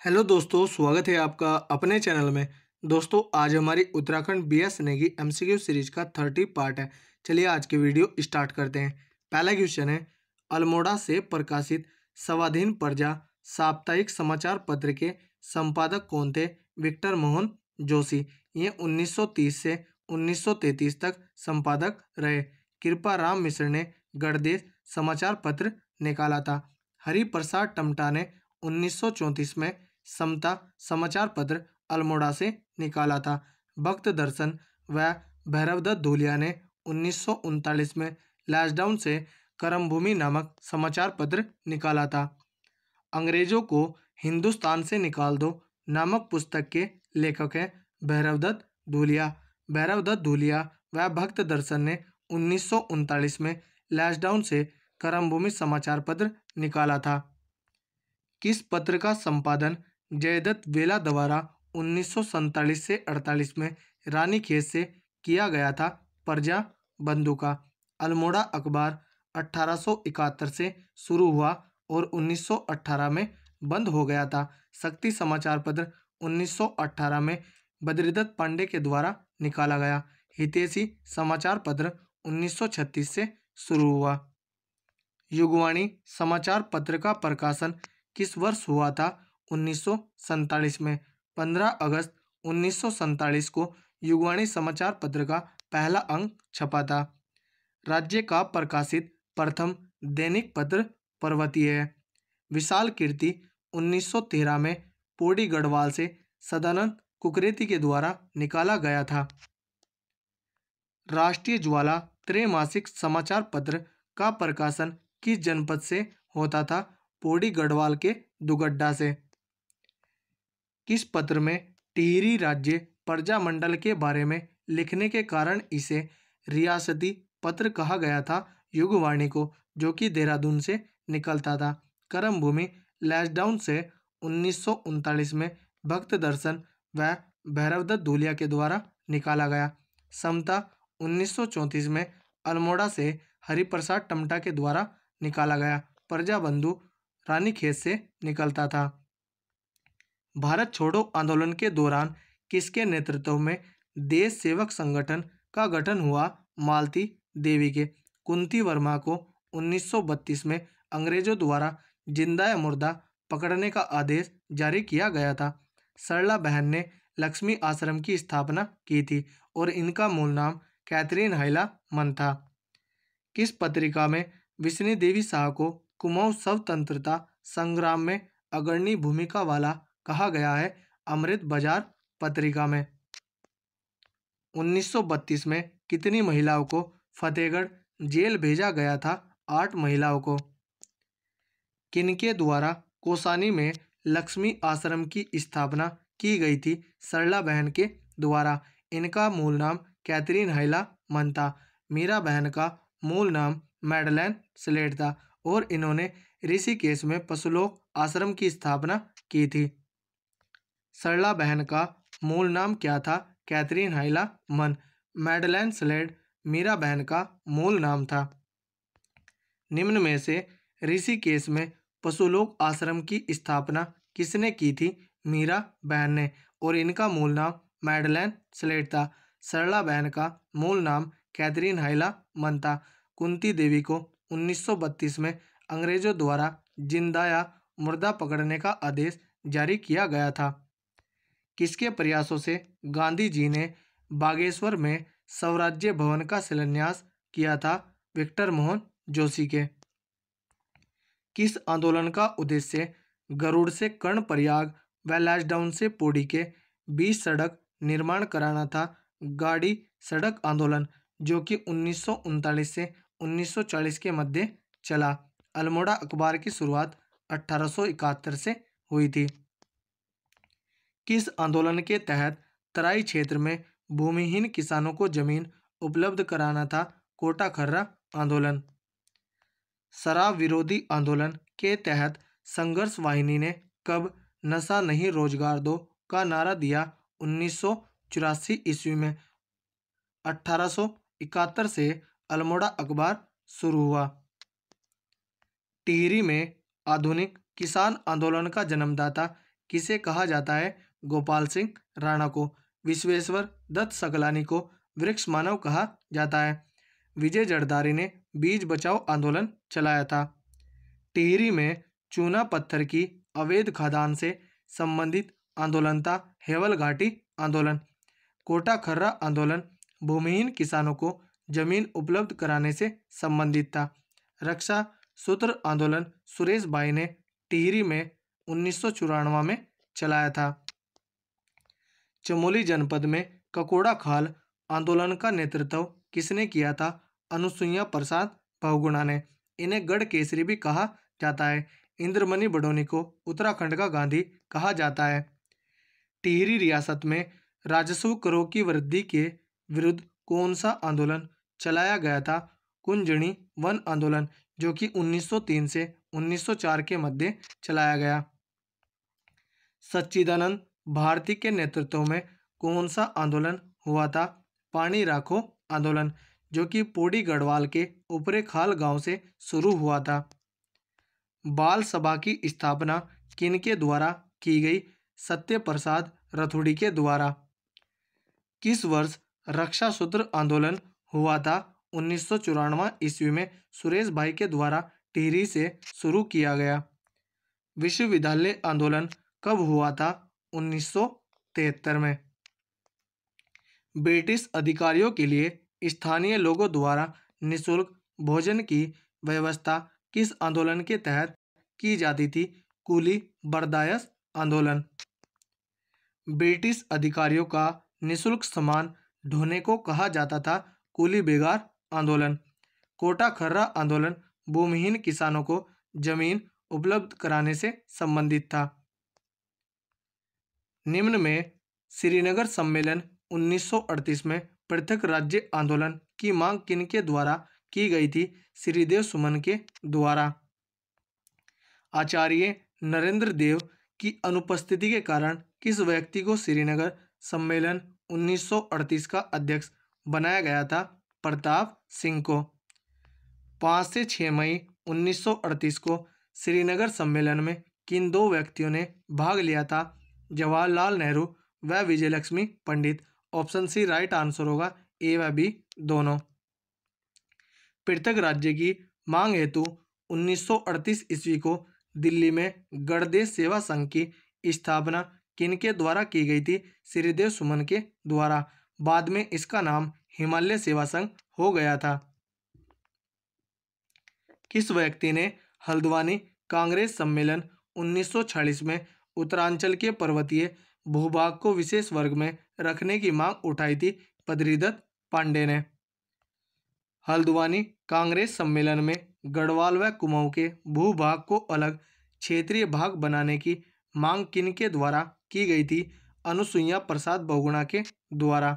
Hello दोस्तों, स्वागत है आपका अपने चैनल में। दोस्तों, आज हमारी Uttarakhand BS Negi MCQ series का 30 पार्ट है। चलिए आज की वीडियो स्टार्ट करते हैं। पहला क्वेश्चन है, अल्मोड़ा से प्रकाशित स्वाधीन प्रजा साप्ताहिक समाचार पत्र के संपादक कौन थे? विक्टर मोहन जोशी। ये 1930 से 1933 तक संपादक रहे। कृपाराम मिश्र ने गणदेश समाचार पत्र निकाला था। हरिप्रसाद टमटा ने 1934 में समता समाचार पत्र अल्मोड़ा से निकाला था। भक्त दर्शन व भैरवदत्त धूलिया ने 1939 में लैशडाउन से करमभूमि नामक समाचार पत्र निकाला था। अंग्रेजों को हिंदुस्तान से निकाल दो नामक पुस्तक के लेखक हैं भैरवदत्त धूलिया। भैरवदत्त धूलिया व भक्त दर्शन ने 1939 में लैशडाउन से करमभूमि समाचार पत्र निकाला था। किस पत्र का संपादन जयदत्त वेला द्वारा 1947 से 48 में रानीखेत से किया गया था? प्रजा बंधु का। अल्मोड़ा अखबार 1871 से शुरू हुआ और 1918 में बंद हो गया था। शक्ति समाचार पत्र 1918 में बद्रीदत्त पांडे के द्वारा निकाला गया। हितैषी समाचार पत्र 1936 से शुरू हुआ। युगवाणी समाचार पत्र का प्रकाशन किस वर्ष हुआ था? 1947 में। 15 अगस्त 1947 को युगवाणी समाचार पत्र का पहला अंक छपा था। राज्य का प्रकाशित प्रथम दैनिक पत्र पर्वतीय है। विशाल कीर्ति 1913 में पौड़ी गढ़वाल से सदानंद कुकरेती के द्वारा निकाला गया था। राष्ट्रीय ज्वाला त्रैमासिक समाचार पत्र का प्रकाशन किस जनपद से होता था? पौड़ी गढ़वाल के दुगड्डा से। किस पत्र में टिहरी राज्य प्रजामंडल के बारे में लिखने के कारण इसे रियासती पत्र कहा गया था? युगवाणी को, जो कि देहरादून से निकलता था। करमभूमि लैशडाउन से 1939 में भक्त दर्शन व भैरवदत्त धूलिया के द्वारा निकाला गया। समता 1934 में अल्मोड़ा से हरिप्रसाद टमटा के द्वारा निकाला गया। प्रजा बंधु रानीखेत से निकलता था। भारत छोड़ो आंदोलन के दौरान किसके नेतृत्व में देश सेवक संगठन का गठन हुआ? मालती देवी के। कुंती वर्मा को 1932 में अंग्रेजों द्वारा जिंदा या मुर्दा पकड़ने का आदेश जारी किया गया था। सरला बहन ने लक्ष्मी आश्रम की स्थापना की थी और इनका मूल नाम कैथरीन हाइला मन था। किस पत्रिका में विष्णु देवी शाह को कुमाऊं स्वतंत्रता संग्राम में अग्रणी भूमिका वाला कहा गया है? अमृत बाजार पत्रिका में। 1932 में कितनी महिलाओं को फतेहगढ़ जेल भेजा गया था? 8 महिलाओं को। किनके द्वारा कोसानी में लक्ष्मी आश्रम की स्थापना की गई थी? सरला बहन के द्वारा। इनका मूल नाम कैथरीन हाइला मन था। मीरा बहन का मूल नाम मैडलेन स्लेट था और इन्होंने ऋषिकेश में पशुलोक आश्रम की स्थापना की थी। सरला बहन का मूल नाम क्या था? कैथरीन हाइला मन। मैडलेन स्लेट मीरा बहन का मूल नाम था। निम्न में से ऋषिकेश में पशुलोक आश्रम की स्थापना किसने की थी? मीरा बहन ने और इनका मूल नाम मैडलेन स्लेट था। सरला बहन का मूल नाम कैथरीन हाइला मन था। कुंती देवी को 1932 में अंग्रेजों द्वारा जिंदा या मुर्दा पकड़ने का आदेश जारी किया गया था। किसके प्रयासों से गांधी जी ने बागेश्वर में स्वराज्य भवन का शिलान्यास किया था? विक्टर मोहन जोशी के। किस आंदोलन का उद्देश्य गरुड़ से कर्णप्रयाग व लैशडाउन से पौड़ी के बीच सड़क निर्माण कराना था? गाड़ी सड़क आंदोलन, जो कि 1939 से 1940 के मध्य चला। अल्मोड़ा अखबार की शुरुआत 1871 से हुई थी। किस आंदोलन के तहत तराई क्षेत्र में भूमिहीन किसानों को जमीन उपलब्ध कराना था? कोटा खर्रा आंदोलन। शराब विरोधी आंदोलन के तहत संघर्ष वाहिनी ने कब नशा नहीं रोजगार दो का नारा दिया? 1984 ईस्वी में। 1871 से अल्मोड़ा अखबार शुरू हुआ। टिहरी में आधुनिक किसान आंदोलन का जन्मदाता किसे कहा जाता है? गोपाल सिंह राणा को। विश्वेश्वर दत्त सकलानी को वृक्ष मानव कहा जाता है। विजय जरदारी ने बीज बचाओ आंदोलन चलाया था। टिहरी में चूना पत्थर की अवैध खदान से संबंधित आंदोलन था हेवल घाटी आंदोलन। कोटा खर्रा आंदोलन भूमिहीन किसानों को जमीन उपलब्ध कराने से संबंधित था। रक्षा सूत्र आंदोलन सुरेश भाई ने टिहरी में 1994 में चलाया था। चमोली जनपद में ककोड़ा खाल आंदोलन का नेतृत्व किसने किया था? अनुसुईया प्रसाद बहुगुणा ने। इन्हें गढ़ केसरी भी कहा जाता है। इंद्रमणि बडोनी को उत्तराखंड का गांधी कहा जाता है। टिहरी रियासत में राजस्व करों की वृद्धि के विरुद्ध कौन सा आंदोलन चलाया गया था? कुंजणी वन आंदोलन, जो कि 1903 से 1904 के मध्य चलाया गया। सच्चिदानंद भारती के नेतृत्व में कौन सा आंदोलन हुआ था? पानी राखो आंदोलन, जो कि पौड़ी गढ़वाल के ऊपरे खाल गांव से शुरू हुआ था। बाल सभा की स्थापना किनके द्वारा की गई? सत्य प्रसाद रथोड़ी के द्वारा। किस वर्ष रक्षा सूत्र आंदोलन हुआ था? 1994 ईस्वी में सुरेश भाई के द्वारा टिहरी से शुरू किया गया। विश्वविद्यालय आंदोलन कब हुआ था? 1973 में। ब्रिटिश अधिकारियों के लिए स्थानीय लोगों द्वारा निःशुल्क भोजन की व्यवस्था किस आंदोलन के तहत की जाती थी? कूली बर्दाश्त आंदोलन। ब्रिटिश अधिकारियों का निःशुल्क सामान ढोने को कहा जाता था कूली बेगार आंदोलन। कोटा खर्रा आंदोलन भूमिहीन किसानों को जमीन उपलब्ध कराने से संबंधित था। निम्न में श्रीनगर सम्मेलन 1938 में पृथक राज्य आंदोलन की मांग किनके द्वारा की गई थी? श्रीदेव सुमन के द्वारा। आचार्य नरेंद्र देव की अनुपस्थिति के कारण किस व्यक्ति को श्रीनगर सम्मेलन 1938 का अध्यक्ष बनाया गया था? प्रताप सिंह को। 5 से 6 मई 1938 को श्रीनगर सम्मेलन में किन दो व्यक्तियों ने भाग लिया था? जवाहरलाल नेहरू व विजयलक्ष्मी पंडित। ऑप्शन सी राइट आंसर होगा, ए व बी दोनों। पृथक राज्य की मांग हेतु 1938 ईस्वी को दिल्ली में गणदेश सेवा संघ की स्थापना किनके द्वारा की गई थी? श्रीदेव सुमन के द्वारा। बाद में इसका नाम हिमालय सेवा संघ हो गया था। किस व्यक्ति ने हल्द्वानी कांग्रेस सम्मेलन 1946 में उत्तरांचल के पर्वतीय भूभाग को विशेष वर्ग में रखने की मांग उठाई थी? बद्रीदत्त पांडे ने। हल्द्वानी कांग्रेस सम्मेलन में गढ़वाल व कुमाऊं के भूभाग को अलग क्षेत्रीय भाग बनाने की मांग किनके द्वारा की गई थी? अनुसुईया प्रसाद बहुगुणा के द्वारा।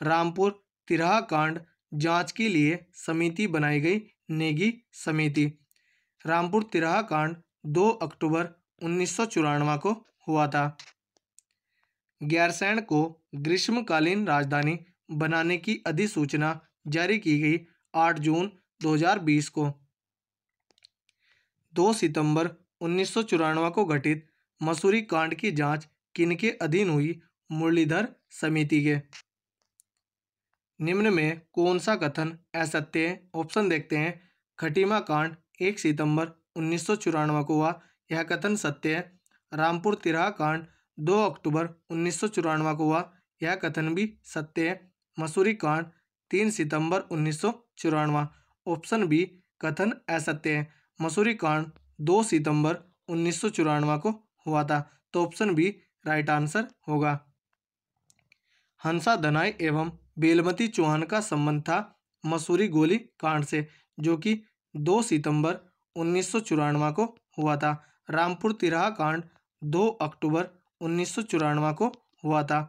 रामपुर तिराहा कांड जांच के लिए समिति बनाई गई, नेगी समिति। रामपुर तिराहा कांड 2 अक्टूबर 1994 को हुआ था। गैरसैंण को ग्रीष्मकालीन राजधानी बनाने की अधिसूचना जारी की गई 8 जून 2020 को। 2 सितंबर 1994 को घटित मसूरी कांड की जांच किनके अधीन हुई? मुरलीधर समिति के। निम्न में कौन सा कथन असत्य है? ऑप्शन देखते हैं। खटीमा कांड 1 सितंबर 1994 को हुआ, यह कथन सत्य है। रामपुर तिराहा कांड 2 अक्टूबर 1994 को हुआ, यह कथन भी सत्य है। मसूरी कांड 3 सितंबर 1994, ऑप्शन बी कथन असत्य है। मसूरी कांड 2 सितंबर 1994 को हुआ था, तो ऑप्शन बी राइट आंसर होगा। हंसा धनाई एवं बेलमती चौहान का संबंध था मसूरी गोली कांड से, जो कि 2 सितंबर 1994 को हुआ था। रामपुर तिराहा कांड 2 अक्टूबर 1994 को हुआ था।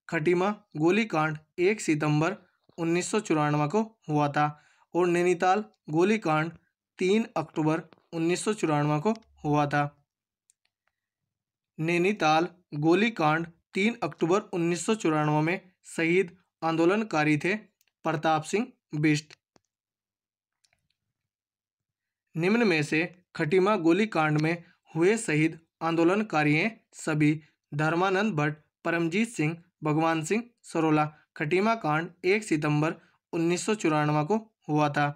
खटीमा गोली कांड 1 सितंबर 1994 को हुआ था और नैनीताल गोली कांड 3 अक्टूबर 1994 को हुआ था। नैनीताल गोली कांड 3 अक्टूबर 1994 में शहीद आंदोलनकारी थे प्रताप सिंह बिष्ट। निम्न में से खटीमा गोली कांड में हुए शहीद आंदोलनकारी हैं सभी। धर्मानंद भट्ट, परमजीत सिंह, भगवान सिंह सरोला। खटीमा कांड 1 सितंबर 1994 को हुआ था।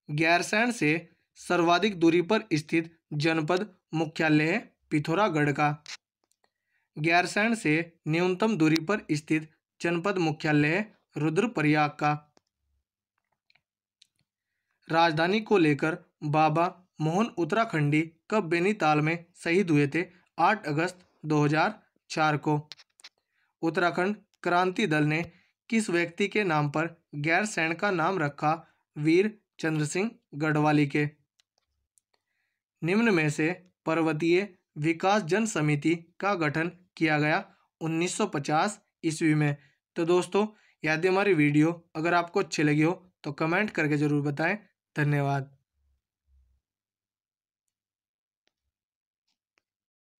गैरसैंण से सर्वाधिक दूरी पर स्थित जनपद मुख्यालय है पिथौरागढ़ का। गैरसैंण से न्यूनतम दूरी पर स्थित जनपद मुख्यालय है रुद्रप्रयाग का। राजधानी को लेकर बाबा मोहन उत्तराखंडी कब बेनीताल में शहीद हुए थे? 8 अगस्त 2004 को। उत्तराखंड क्रांति दल ने किस व्यक्ति के नाम पर गैरसैंण का नाम रखा? वीर चंद्र सिंह गढ़वाली के। निम्न में से पर्वतीय विकास जन समिति का गठन किया गया 1950 ईस्वी में। तो दोस्तों, यदि हमारी वीडियो अगर आपको अच्छी लगी हो तो कमेंट करके जरूर बताएं। धन्यवाद।